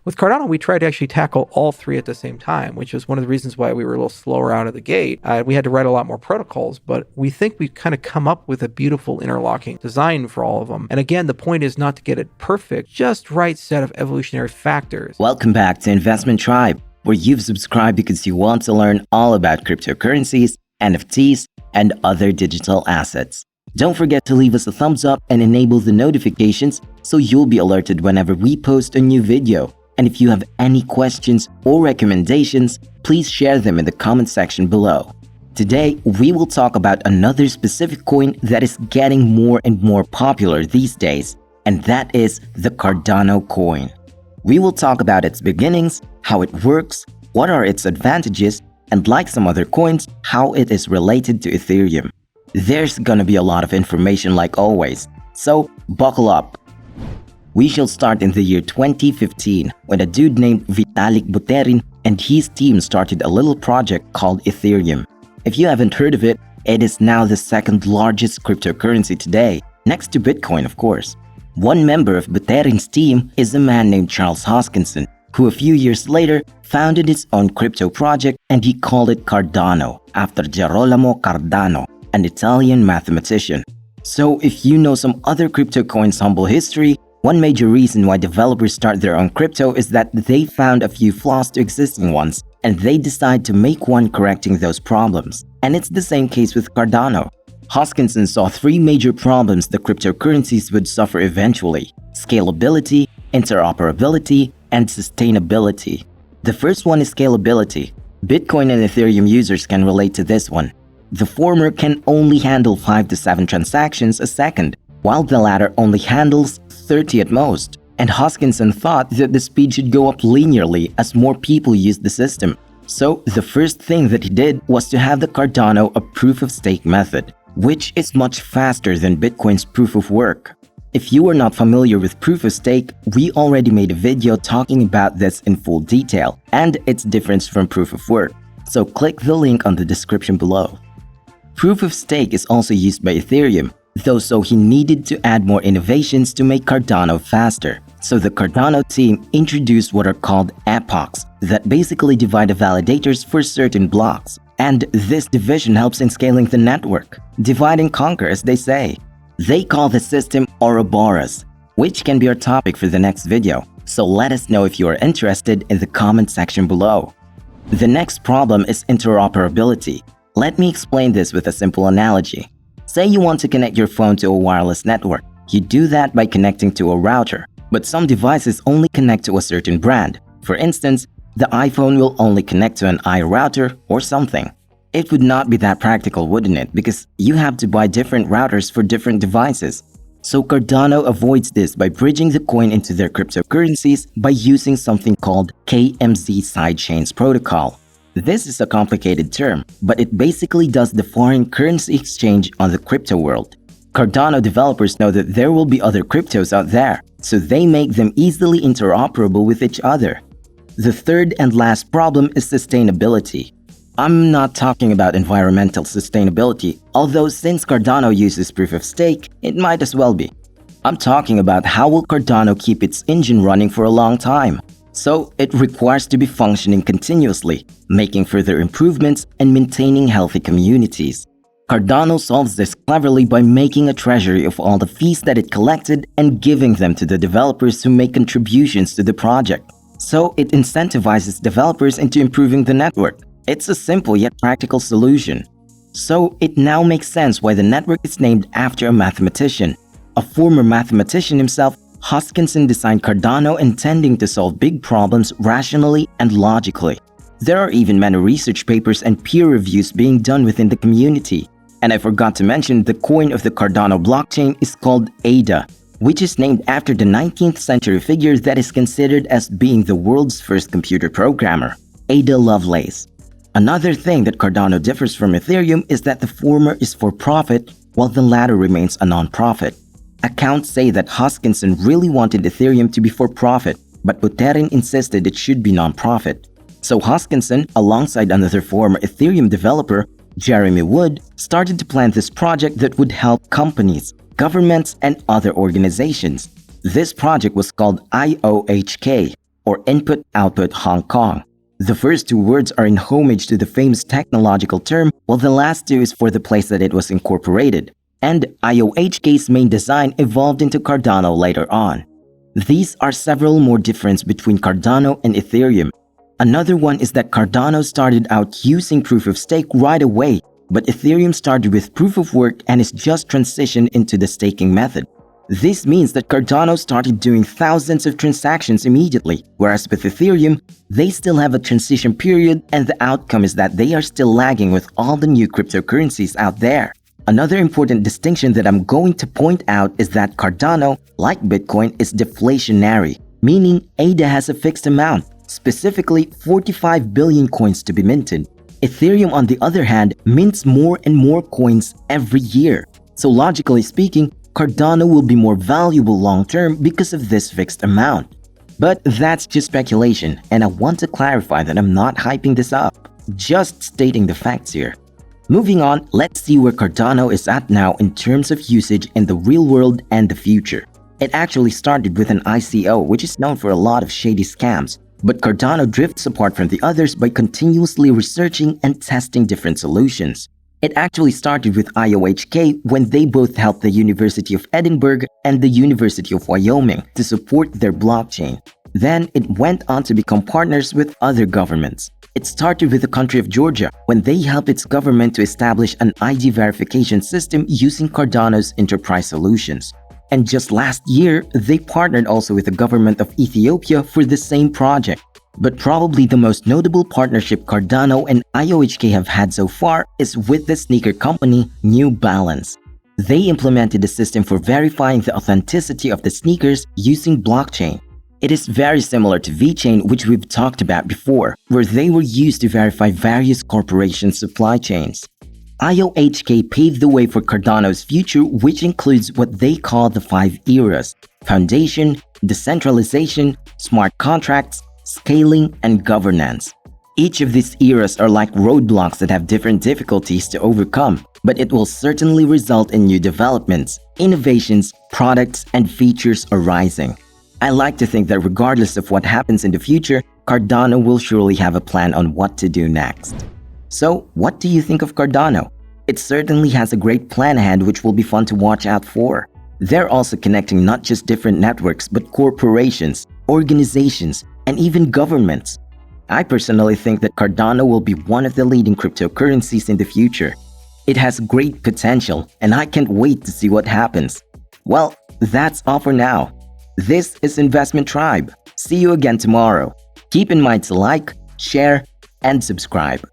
With Cardano, we tried to actually tackle all three at the same time, which is one of the reasons why we were a little slower out of the gate. We had to write a lot more protocols, but we think we've kind of come up with a beautiful interlocking design for all of them. And again, the point is not to get it perfect, just right set of evolutionary factors. Welcome back to Investment Tribe, where you've subscribed because you want to learn all about cryptocurrencies, NFTs, and other digital assets. Don't forget to leave us a thumbs up and enable the notifications so you'll be alerted whenever we post a new video. And if you have any questions or recommendations, please share them in the comment section below. Today, we will talk about another specific coin that is getting more and more popular these days, and that is the Cardano coin. We will talk about its beginnings, how it works, what are its advantages, and like some other coins, how it is related to Ethereum. There's gonna be a lot of information like always, so buckle up. We shall start in the year 2015 when a dude named Vitalik Buterin and his team started a little project called Ethereum. If you haven't heard of it, it is now the second largest cryptocurrency today, next to Bitcoin of course. One member of Buterin's team is a man named Charles Hoskinson, who a few years later founded his own crypto project and he called it Cardano, after GEROLAMO Cardano, an Italian mathematician. So if you know some other crypto coins' humble history, one major reason why developers start their own crypto is that they found a few flaws to existing ones, and they decide to make one correcting those problems. And it's the same case with Cardano. Hoskinson saw three major problems the cryptocurrencies would suffer eventually: scalability, interoperability, and sustainability. The first one is scalability. Bitcoin and Ethereum users can relate to this one. The former can only handle 5 to 7 transactions a second, while the latter only handles 30 at most. And Hoskinson thought that the speed should go up linearly as more people use the system. So the first thing that he did was to have the Cardano a proof-of-stake method, which is much faster than Bitcoin's proof of work. If you are not familiar with proof of stake, we already made a video talking about this in full detail and its difference from proof of work, so click the link on the description below. Proof of stake is also used by Ethereum, though so he needed to add more innovations to make Cardano faster. So the Cardano team introduced what are called epochs that basically divide the validators for certain blocks. And this division helps in scaling the network. Divide and conquer, as they say. They call the system Ouroboros, which can be our topic for the next video. So let us know if you are interested in the comment section below. The next problem is interoperability. Let me explain this with a simple analogy. Say you want to connect your phone to a wireless network. You do that by connecting to a router, but some devices only connect to a certain brand. For instance, the iPhone will only connect to an iRouter or something. It would not be that practical, wouldn't it? Because you have to buy different routers for different devices. So Cardano avoids this by bridging the coin into their cryptocurrencies by using something called KMZ sidechains protocol. This is a complicated term, but it basically does the foreign currency exchange on the crypto world. Cardano developers know that there will be other cryptos out there, so they make them easily interoperable with each other. The third and last problem is sustainability. I'm not talking about environmental sustainability, although since Cardano uses proof of stake, it might as well be. I'm talking about how will Cardano keep its engine running for a long time. So it requires to be functioning continuously, making further improvements and maintaining healthy communities. Cardano solves this cleverly by making a treasury of all the fees that it collected and giving them to the developers who make contributions to the project. So it incentivizes developers into improving the network. It's a simple yet practical solution. So it now makes sense why the network is named after a mathematician. A former mathematician himself, Hoskinson designed Cardano intending to solve big problems rationally and logically. There are even many research papers and peer reviews being done within the community. And I forgot to mention the coin of the Cardano blockchain is called ADA, which is named after the 19th century figure that is considered as being the world's first computer programmer, Ada Lovelace. Another thing that Cardano differs from Ethereum is that the former is for profit while the latter remains a non-profit. Accounts say that Hoskinson really wanted Ethereum to be for profit, but Buterin insisted it should be non-profit. So Hoskinson, alongside another former Ethereum developer, Jeremy Wood, started to plan this project that would help companies, governments, and other organizations. This project was called IOHK, or Input-Output Hong Kong. The first two words are in homage to the famous technological term, while the last two is for the place that it was incorporated. And IOHK's main design evolved into Cardano later on. These are several more differences between Cardano and Ethereum. Another one is that Cardano started out using proof of stake right away, but Ethereum started with proof of work and is just transitioned into the staking method. This means that Cardano started doing thousands of transactions immediately, whereas with Ethereum, they still have a transition period, and the outcome is that they are still lagging with all the new cryptocurrencies out there. Another important distinction that I'm going to point out is that Cardano, like Bitcoin, is deflationary, meaning ADA has a fixed amount, specifically 45 billion coins to be minted. Ethereum, on the other hand, mints more and more coins every year. So logically speaking, Cardano will be more valuable long-term because of this fixed amount. But that's just speculation, and I want to clarify that I'm not hyping this up, just stating the facts here. Moving on, let's see where Cardano is at now in terms of usage in the real world and the future. It actually started with an ICO, which is known for a lot of shady scams, but Cardano drifts apart from the others by continuously researching and testing different solutions. It actually started with IOHK when they both helped the University of Edinburgh and the University of Wyoming to support their blockchain. Then it went on to become partners with other governments. It started with the country of Georgia when they helped its government to establish an ID verification system using Cardano's enterprise solutions. And just last year, they partnered also with the government of Ethiopia for the same project. But probably the most notable partnership Cardano and IOHK have had so far is with the sneaker company New Balance. They implemented a system for verifying the authenticity of the sneakers using blockchain. It is very similar to VeChain, which we've talked about before, where they were used to verify various corporations' supply chains. IOHK paved the way for Cardano's future, which includes what they call the 5 eras: foundation, decentralization, smart contracts, scaling, and governance. Each of these eras are like roadblocks that have different difficulties to overcome, but it will certainly result in new developments, innovations, products, and features arising. I like to think that regardless of what happens in the future, Cardano will surely have a plan on what to do next. So, what do you think of Cardano? It certainly has a great plan ahead, which will be fun to watch out for. They're also connecting not just different networks, but corporations, organizations, and even governments. I personally think that Cardano will be one of the leading cryptocurrencies in the future. It has great potential, and I can't wait to see what happens. Well, that's all for now. This is Investment Tribe. See you again tomorrow. Keep in mind to like, share, and subscribe.